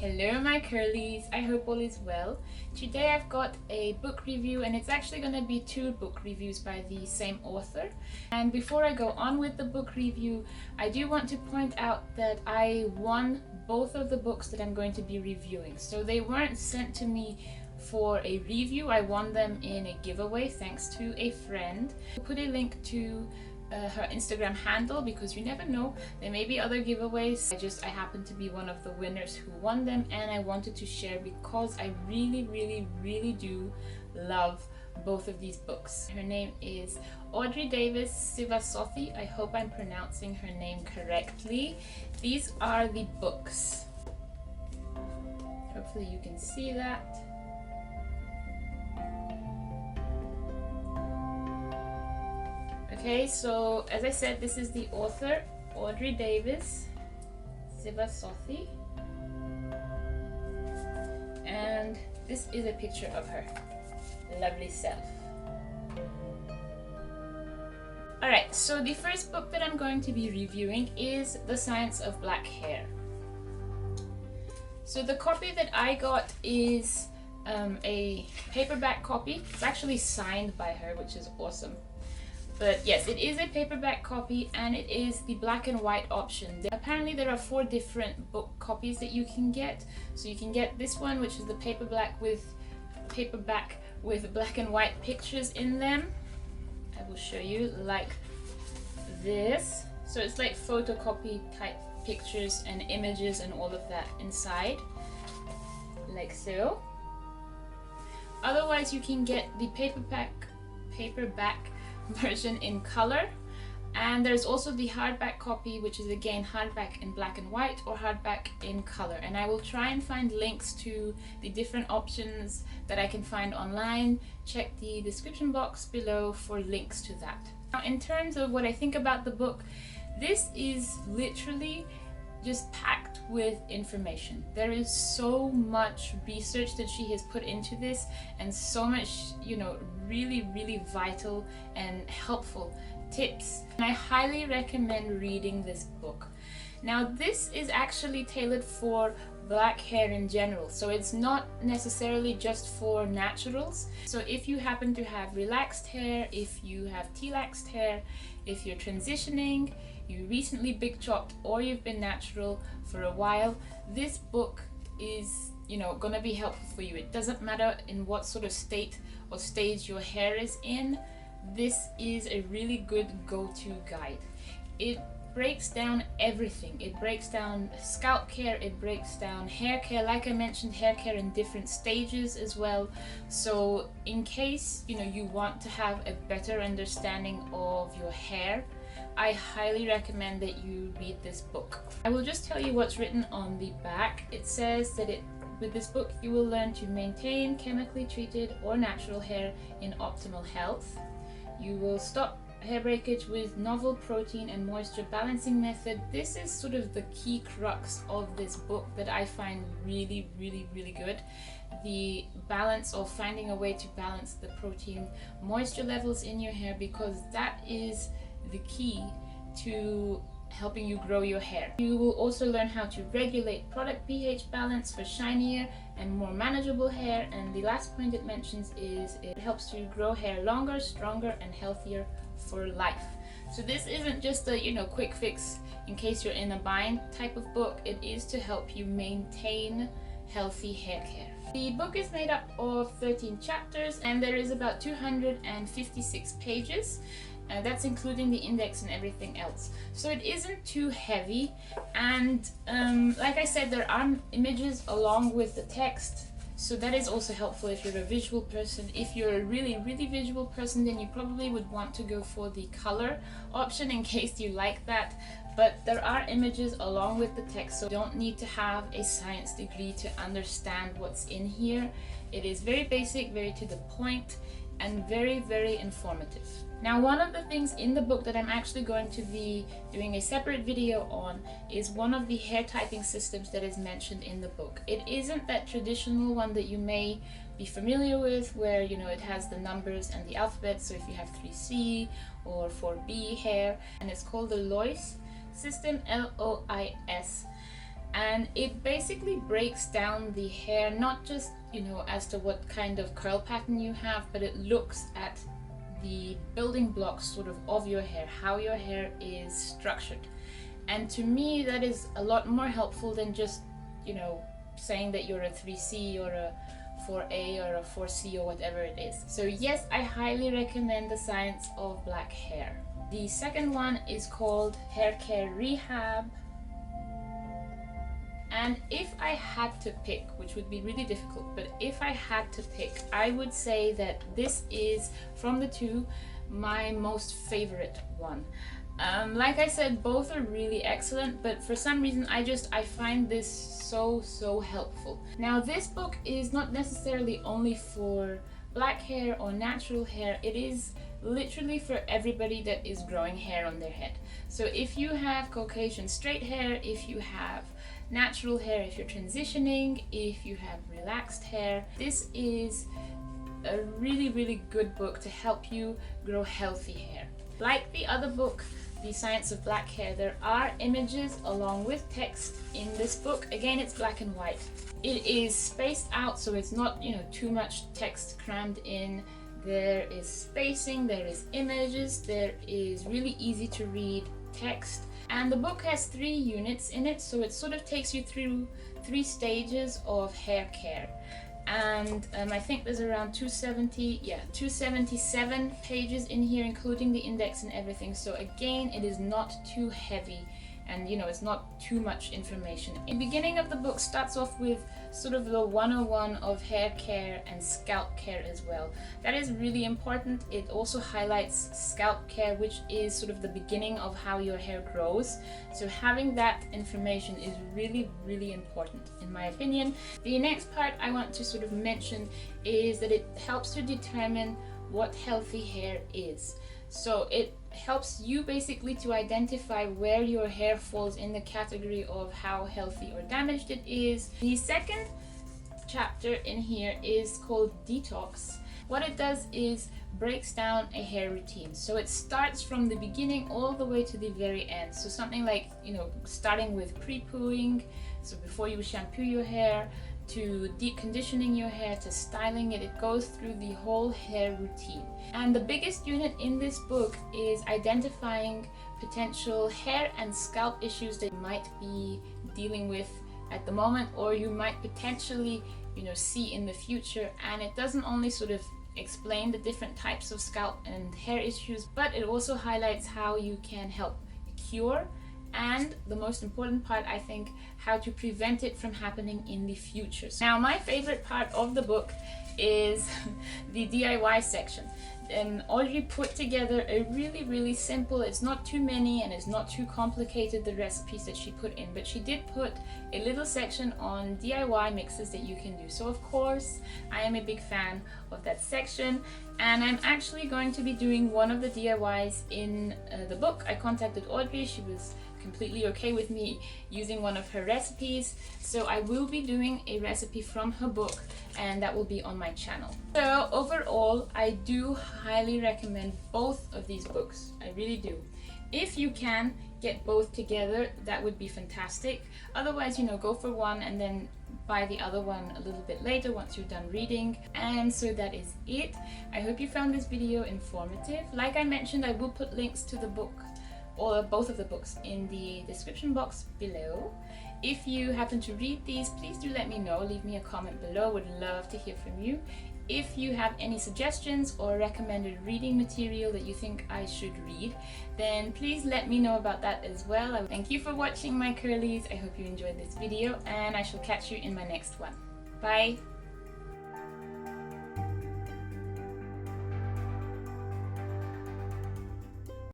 Hello my curlies, I hope all is well. Today I've got a book review, and it's actually going to be two book reviews by the same author. And before I go on with the book review, I do want to point out that I won both of the books that I'm going to be reviewing. So they weren't sent to me for a review, I won them in a giveaway thanks to a friend. I'll put a link to her Instagram handle because you never know, there may be other giveaways. I happen to be one of the winners who won them, and I wanted to share because I really do love both of these books. Her name is Audrey Davis-Sivasothy. I hope I'm pronouncing her name correctly. These are the books. Hopefully you can see that. Okay, so as I said, this is the author, Audrey Davis-Sivasothy, and this is a picture of her lovely self. Alright, so the first book that I'm going to be reviewing is The Science of Black Hair. So the copy that I got is a paperback copy. It's actually signed by her, which is awesome. But yes, it is a paperback copy, and it is the black and white option. Apparently there are 4 different book copies that you can get. So you can get this one, which is the paperback with black and white pictures in them. I will show you like this. So it's like photocopy type pictures and images and all of that inside, like so. Otherwise you can get the paperback version in color, and there's also the hardback copy, which is again hardback in black and white or hardback in color, and I will try and find links to the different options that I can find online. Check the description box below for links to that. Now, in terms of what I think about the book, this is literally just packed with information. There is so much research that she has put into this, and so much, really vital and helpful tips. And I highly recommend reading this book. Now, this is actually tailored for black hair in general, so it's not necessarily just for naturals. So if you happen to have relaxed hair, if you have telaxed hair, if you're transitioning, you recently big chopped, or you've been natural for a while, this book is gonna be helpful for you. It doesn't matter in what sort of state or stage your hair is in, this is a really good go-to guide. It breaks down everything. It breaks down scalp care, it breaks down hair care, like I mentioned, hair care in different stages as well. So in case you want to have a better understanding of your hair, I highly recommend that you read this book. I will just tell you what's written on the back. It says that with this book you will learn to maintain chemically treated or natural hair in optimal health. You will stop hair breakage with novel protein and moisture balancing method. This is sort of the key crux of this book that I find really good. The balance of finding a way to balance the protein moisture levels in your hair, because that is the key to helping you grow your hair. You will also learn how to regulate product pH balance for shinier and more manageable hair, and the last point it mentions is it helps you grow hair longer, stronger and healthier for life. So this isn't just a quick fix in case you're in a bind type of book. It is to help you maintain healthy hair care. The book is made up of 13 chapters, and there is about 256 pages. That's including the index and everything else. So it isn't too heavy, and like I said, there are images along with the text, so that is also helpful if you're a visual person. If you're a really visual person, then you probably would want to go for the color option in case you like that. But there are images along with the text, so you don't need to have a science degree to understand what's in here. It is very basic, very to the point, and very informative. Now, one of the things in the book that I'm actually going to be doing a separate video on is one of the hair typing systems that is mentioned in the book. It isn't that traditional one that you may be familiar with, where it has the numbers and the alphabet. So if you have 3C or 4B hair, and it's called the Lois system, Lois. and it basically breaks down the hair, not just, you know, as to what kind of curl pattern you have, but it looks at the building blocks sort of your hair, how your hair is structured. And to me, that is a lot more helpful than just, you know, saying that you're a 3C or a 4A or a 4C or whatever it is. So yes, I highly recommend The Science of Black Hair. The second one is called Care Rehab. And if I had to pick, which would be really difficult, but if I had to pick, I would say that this is, from the two, my most favorite one. Like I said, both are really excellent, but for some reason I find this so helpful. Now, this book is not necessarily only for black hair or natural hair. It is literally for everybody that is growing hair on their head. So if you have Caucasian straight hair, if you have natural hair, if you're transitioning, if you have relaxed hair, this is a really good book to help you grow healthy hair. Like the other book, The Science of Black Hair, there are images along with text in this book. Again, it's black and white. It is spaced out, so it's not, you know, too much text crammed in. There is spacing, there is images, there is really easy to read text. And the book has 3 units in it, so it sort of takes you through 3 stages of hair care. And I think there's around 277 pages in here, including the index and everything. So again, it is not too heavy, and you know, it's not too much information. The beginning of the book starts off with sort of the 101 of hair care and scalp care as well. That is really important. It also highlights scalp care, which is sort of the beginning of how your hair grows. So having that information is really important in my opinion. The next part I want to sort of mention is that it helps to determine what healthy hair is. So it helps you basically to identify where your hair falls in the category of how healthy or damaged it is. The second chapter in here is called Detox. What it does is breaks down a hair routine. So it starts from the beginning all the way to the very end. So something like, you know, starting with pre-pooing, so before you shampoo your hair, to deep conditioning your hair, to styling it. It goes through the whole hair routine. And the biggest unit in this book is identifying potential hair and scalp issues that you might be dealing with at the moment, or you might potentially, you know, see in the future. And it doesn't only sort of explain the different types of scalp and hair issues, but it also highlights how you can help cure, and the most important part, I think, how to prevent it from happening in the future. Now, my favorite part of the book is the DIY section. And Audrey put together a really simple, it's not too many and it's not too complicated, the recipes that she put in, but she did put a little section on DIY mixes that you can do. So of course, I am a big fan of that section, and I'm actually going to be doing one of the DIYs in the book. I contacted Audrey, she was completely okay with me using one of her recipes, so I will be doing a recipe from her book, and that will be on my channel. So overall, I do highly recommend both of these books. I really do. If you can get both together, that would be fantastic. Otherwise, you know, go for one and then buy the other one a little bit later once you're done reading. And so that is it. I hope you found this video informative. Like I mentioned, I will put links to the book or both of the books in the description box below. If you happen to read these, please do let me know. Leave me a comment below. Would love to hear from you. If you have any suggestions or recommended reading material that you think I should read, then please let me know about that as well. Thank you for watching, my curlies. I hope you enjoyed this video, and I shall catch you in my next one. Bye!